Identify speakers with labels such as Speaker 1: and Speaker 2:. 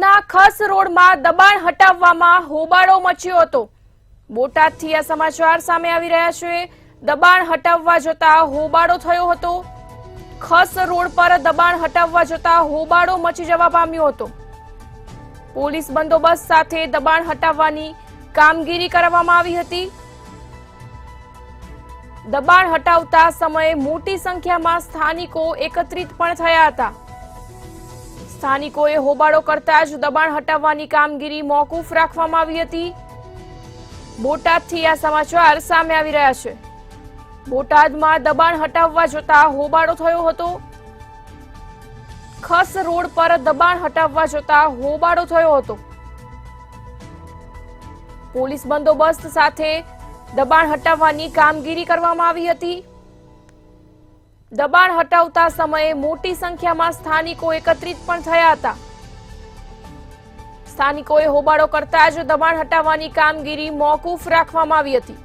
Speaker 1: બોટાદના ખસ રોડમાં દબાણ હટાવવામાં હોબાળો મચ્યો હતો। બોટાદથી આ સમાચાર સામે આવી રહ્યા છે। દબાણ હટાવવા જતા હોબાળો થયો હતો। ખસ રોડ પર દબાણ હટાવવા જતા હોબાળો મચી જવા પામ્યો હતો। પોલીસ બંદોબસ્ત સાથે દબાણ હટાવવાની કામગીરી કરવામાં આવી હતી। દબાણ હટાવતા સમયે મોટી સંખ્યામાં સ્થાનિકો એકત્રિત પણ થયા હતા। સ્થાનિકોએ હોબાળો કરતા જ દબાણ હટાવવાની કામગીરી મોકૂફ રાખવામાં આવી હતી। બોટાદથી આ સમાચાર સામે આવી રહ્યા છે। બોટાદમાં દબાણ હટાવવા જતા હોબાળો થયો હતો। ખસ રોડ પર દબાણ હટાવવા જતા હોબાળો થયો હતો। પોલીસ બંદોબસ્ત સાથે દબાણ હટાવવાની કામગીરી કરવામાં આવી હતી। દબાણ હટાવતા સમયે મોટી સંખ્યામાં સ્થાનિકો એકત્રિત પણ થયા હતા। સ્થાનિકોએ હોબાળો કરતા જ દબાણ હટાવવાની કામગીરી મોકૂફ રાખવામાં આવી હતી।